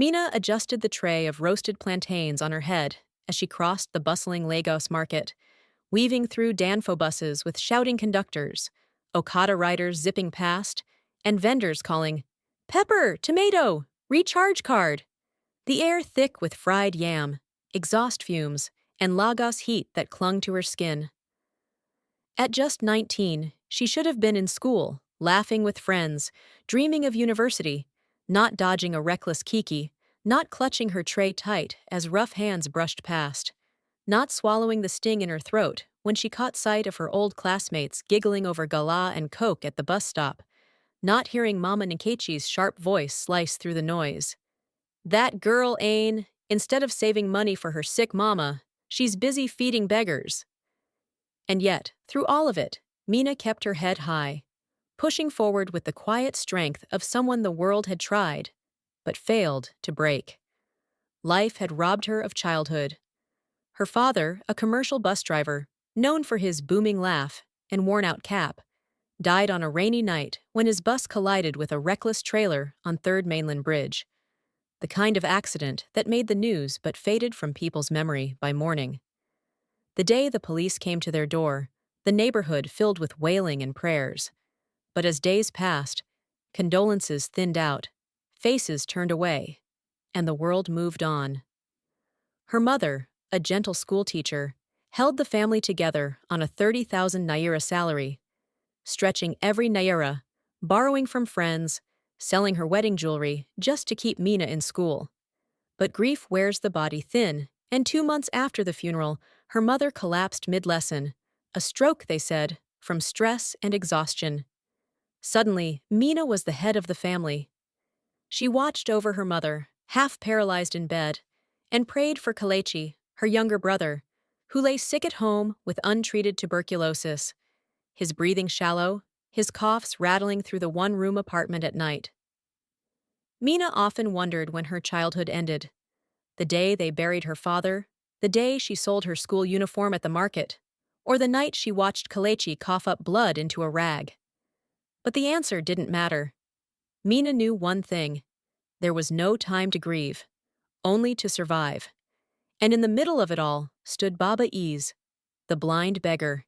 Mina adjusted the tray of roasted plantains on her head as she crossed the bustling Lagos market, weaving through Danfo buses with shouting conductors, Okada riders zipping past, and vendors calling, "Pepper, tomato, recharge card." The air thick with fried yam, exhaust fumes, and Lagos heat that clung to her skin. At just 19, she should have been in school, laughing with friends, dreaming of university, not dodging a reckless Kiki, not clutching her tray tight as rough hands brushed past, not swallowing the sting in her throat when she caught sight of her old classmates giggling over gala and coke at the bus stop, not hearing Mama Nkechi's sharp voice slice through the noise. That girl Ain, instead of saving money for her sick mama, she's busy feeding beggars. And yet, through all of it, Mina kept her head high, pushing forward with the quiet strength of someone the world had tried, but failed to break. Life had robbed her of childhood. Her father, a commercial bus driver, known for his booming laugh and worn-out cap, died on a rainy night when his bus collided with a reckless trailer on 3rd Mainland Bridge, the kind of accident that made the news but faded from people's memory by morning. The day the police came to their door, the neighborhood filled with wailing and prayers. But as days passed, condolences thinned out, faces turned away, and the world moved on. Her mother, a gentle schoolteacher, held the family together on a 30,000 naira salary, stretching every naira, borrowing from friends, selling her wedding jewelry just to keep Mina in school. But grief wears the body thin, and 2 months after the funeral, her mother collapsed mid-lesson. A stroke, they said, from stress and exhaustion. Suddenly, Mina was the head of the family. She watched over her mother, half paralyzed in bed, and prayed for Kalechi, her younger brother, who lay sick at home with untreated tuberculosis, his breathing shallow, his coughs rattling through the one-room apartment at night. Mina often wondered when her childhood ended. The day they buried her father, the day she sold her school uniform at the market, or the night she watched Kalechi cough up blood into a rag. But the answer didn't matter. Mina knew one thing. There was no time to grieve, only to survive. And in the middle of it all stood Baba Eze, the blind beggar.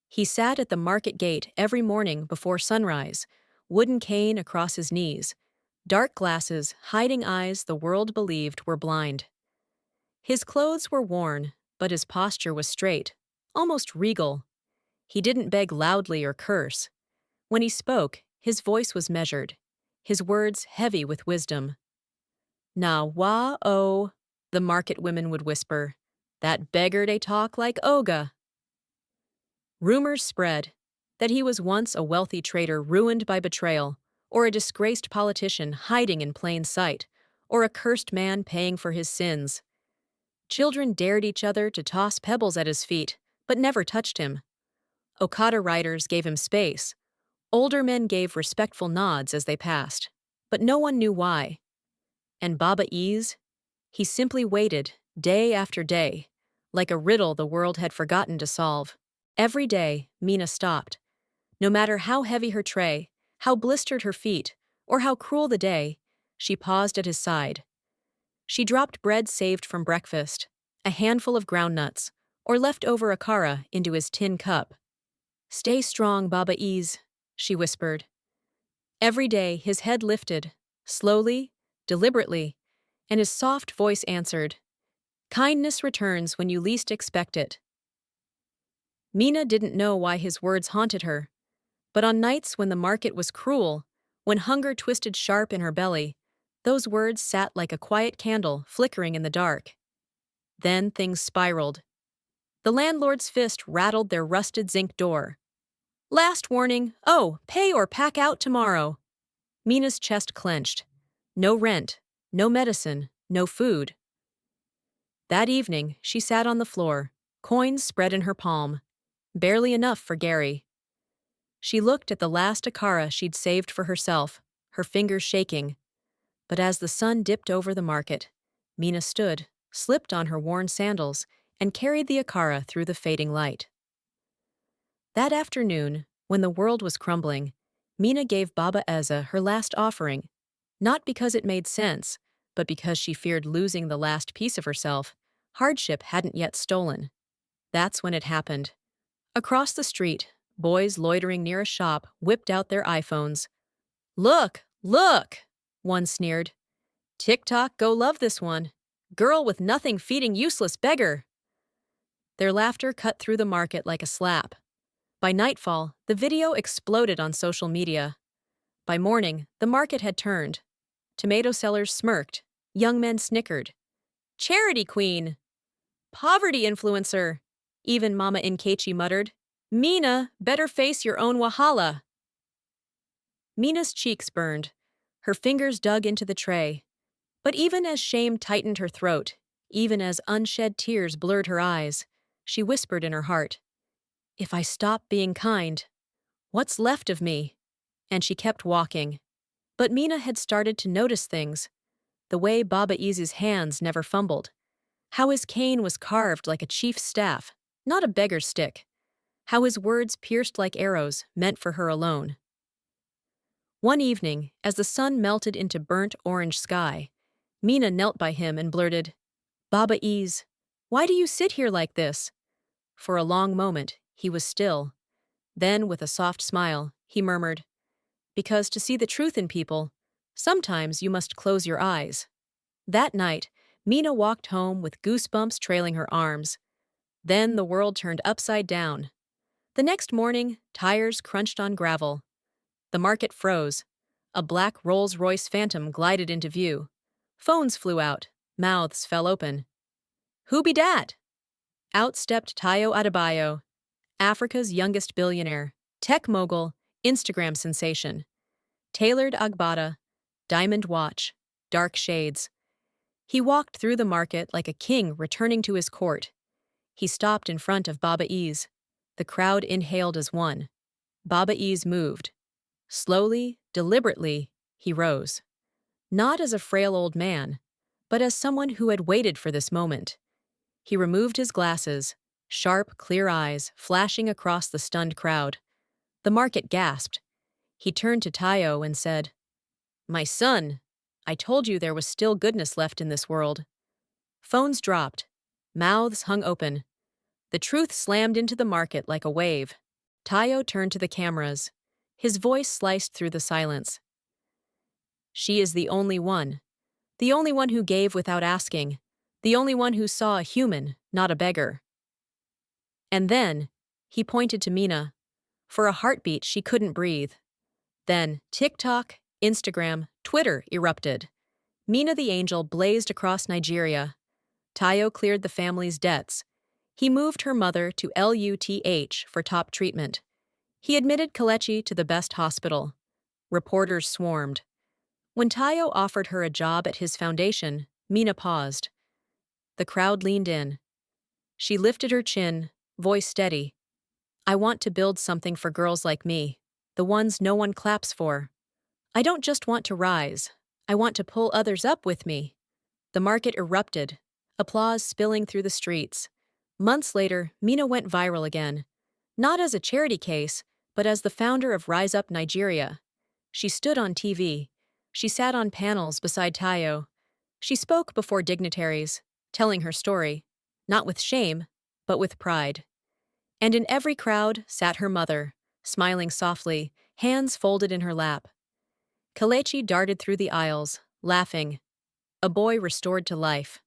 He sat at the market gate every morning before sunrise, wooden cane across his knees, dark glasses hiding eyes the world believed were blind. His clothes were worn, but his posture was straight, almost regal. He didn't beg loudly or curse. When he spoke, his voice was measured, his words heavy with wisdom. "Na wa-oh," the market women would whisper. "That beggar they talk like Oga." Rumors spread that he was once a wealthy trader ruined by betrayal, or a disgraced politician hiding in plain sight, or a cursed man paying for his sins. Children dared each other to toss pebbles at his feet, but never touched him. Okada riders gave him space. Older men gave respectful nods as they passed, but no one knew why. And Baba Eze? He simply waited, day after day, like a riddle the world had forgotten to solve. Every day, Mina stopped. No matter how heavy her tray, how blistered her feet, or how cruel the day, she paused at his side. She dropped bread saved from breakfast, a handful of groundnuts, or leftover akara into his tin cup. "Stay strong, Baba Eze," she whispered. Every day his head lifted, slowly, deliberately, and his soft voice answered, "Kindness returns when you least expect it." Mina didn't know why his words haunted her, but on nights when the market was cruel, when hunger twisted sharp in her belly, those words sat like a quiet candle flickering in the dark. Then things spiraled. The landlord's fist rattled their rusted zinc door. "Last warning, oh, pay or pack out tomorrow." Mina's chest clenched. No rent, no medicine, no food. That evening, she sat on the floor, coins spread in her palm, barely enough for Gary. She looked at the last akara she'd saved for herself, her fingers shaking. But as the sun dipped over the market, Mina stood, slipped on her worn sandals, and carried the akara through the fading light. That afternoon, when the world was crumbling, Mina gave Baba Eze her last offering, not because it made sense, but because she feared losing the last piece of herself, hardship hadn't yet stolen. That's when it happened. Across the street, boys loitering near a shop whipped out their iPhones. Look, look, one sneered. TikTok, go love this one. Girl with nothing feeding useless beggar. Their laughter cut through the market like a slap. By nightfall, the video exploded on social media. By morning, the market had turned. Tomato sellers smirked. Young men snickered. Charity queen! Poverty influencer! Even Mama Nkechi muttered. Mina, better face your own wahala. Mina's cheeks burned. Her fingers dug into the tray. But even as shame tightened her throat, even as unshed tears blurred her eyes, she whispered in her heart, if I stop being kind, what's left of me? And she kept walking. But Mina had started to notice things. The way Baba Eze's hands never fumbled. How his cane was carved like a chief's staff, not a beggar's stick. How his words pierced like arrows, meant for her alone. One evening, as the sun melted into burnt orange sky, Mina knelt by him and blurted, Baba Eze, why do you sit here like this? For a long moment, he was still. Then, with a soft smile, he murmured, because to see the truth in people, sometimes you must close your eyes. That night, Mina walked home with goosebumps trailing her arms. Then the world turned upside down. The next morning, tires crunched on gravel. The market froze. A black Rolls-Royce Phantom glided into view. Phones flew out. Mouths fell open. Who be dat? Out stepped Tayo Adebayo, Africa's youngest billionaire, tech mogul, Instagram sensation. Tailored agbada, diamond watch, dark shades. He walked through the market like a king returning to his court. He stopped in front of Baba Eze. The crowd inhaled as one. Baba Eze moved. Slowly, deliberately, he rose. Not as a frail old man, but as someone who had waited for this moment. He removed his glasses, sharp, clear eyes flashing across the stunned crowd. The market gasped. He turned to Tayo and said, My son, I told you there was still goodness left in this world. Phones dropped. Mouths hung open. The truth slammed into the market like a wave. Tayo turned to the cameras. His voice sliced through the silence. She is the only one who gave without asking, the only one who saw a human, not a beggar. And then, he pointed to Mina. For a heartbeat, she couldn't breathe. Then, TikTok, Instagram, Twitter erupted. Mina the angel blazed across Nigeria. Tayo cleared the family's debts. He moved her mother to LUTH for top treatment. He admitted Kelechi to the best hospital. Reporters swarmed. When Tayo offered her a job at his foundation, Mina paused. The crowd leaned in. She lifted her chin, voice steady. I want to build something for girls like me, the ones no one claps for. I don't just want to rise. I want to pull others up with me. The market erupted, applause spilling through the streets. Months later, Mina went viral again. Not as a charity case, but as the founder of Rise Up Nigeria. She stood on TV. She sat on panels beside Tayo. She spoke before dignitaries, telling her story, not with shame, but with pride. And in every crowd sat her mother, smiling softly, hands folded in her lap. Kelechi darted through the aisles, laughing, a boy restored to life.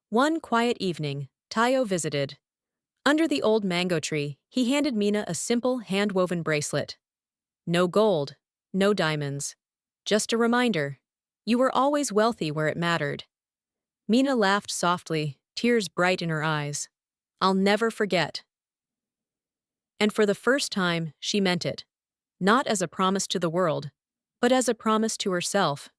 One quiet evening, Tayo visited. Under the old mango tree, he handed Mina a simple hand-woven bracelet. No gold, no diamonds. Just a reminder, you were always wealthy where it mattered. Mina laughed softly, tears bright in her eyes. I'll never forget. And for the first time, she meant it. Not as a promise to the world, but as a promise to herself.